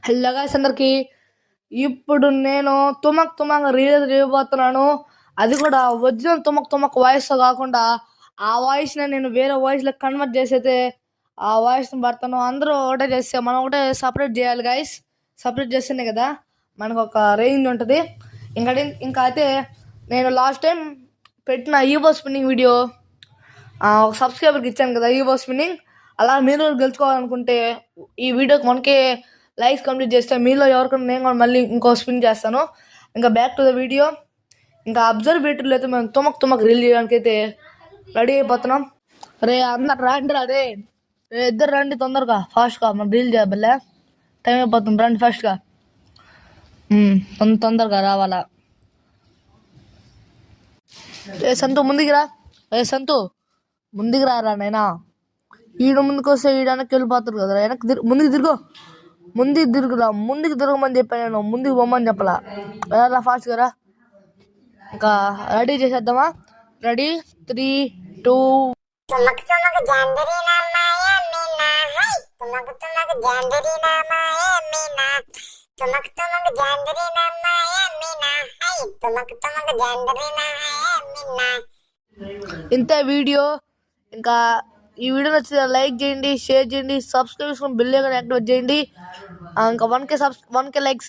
Hello guys అందరికి. ఇప్పుడు నేను తుమక్ తుమక్ రీల్ చేయబోతున్నాను. అది కూడా ఒరిజినల్ తుమక్ తుమక్ వాయిస్ కాకుండా ఆ వాయిస్ నేను వేరే వాయిస్ లో కన్వర్ట్ చేసైతే ఆ వాయిస్ ని పడతాను. అందరూ ఒకటే చేస్తే మనం ఒకటే సపరేట్ చేయాలి గైస్. సపరేట్ చేస్తేనే కదా మనకు ఒక రేంజ్ ఉంటుంది. ఇంకా అయితే నేను లాస్ట్ టైం పెట్టిన ఈవో స్పిన్నింగ్ వీడియో ఒక సబ్స్క్రైబర్కి ఇచ్చాను కదా ఈవో స్పిన్నింగ్. అలా మీరు గెలుచుకోవాలనుకుంటే ఈ వీడియోకి మనకే లైక్స్ కంప్లీట్ చేస్తే మీలో ఎవరికైనా నేను కూడా మళ్ళీ ఇంకో స్పిన్ చేస్తాను. ఇంకా బ్యాక్ టు ద వీడియో. ఇంకా అబ్జర్వేటరీలో అయితే మేము తుమక్ రీల్ చేయడానికి అయితే రెడీ అయిపోతున్నాం. రే అందరు రండి రా రే. ఇద్దరు రండి తొందరగా ఫాస్ట్గా మనం రీల్ చేయబల్లే. టైం అయిపోతుంది, రండి ఫాస్ట్గా. తొందరగా రావాలా. ఏ సంతు ముందుకు రా. సంతు ముందుకు రారా నైనా. ఈడ ముందుకు వస్తే ఈడనకి వెళ్ళిపోతారు కదా. వెనక్కి ముందుకు తిరుగు. ముందుకు తిరుగురా. ముందుకు తిరగమని చెప్పాను నేను, ముందుకు పోమని చెప్పలా. రా ఫాస్ట్గా రా. ఇంకా రెడీ చేసేద్దామా. రెడీ 3, 2. ఇంతే వీడియో. ఇంకా ఈ వీడియో నచ్చితే లైక్ చేయండి, షేర్ చేయండి, సబ్స్క్రైబ్ చేసుకుని బెల్ ఐకాన్ యాక్టివేట్ చేయండి. ఇంకా 1K లైక్స్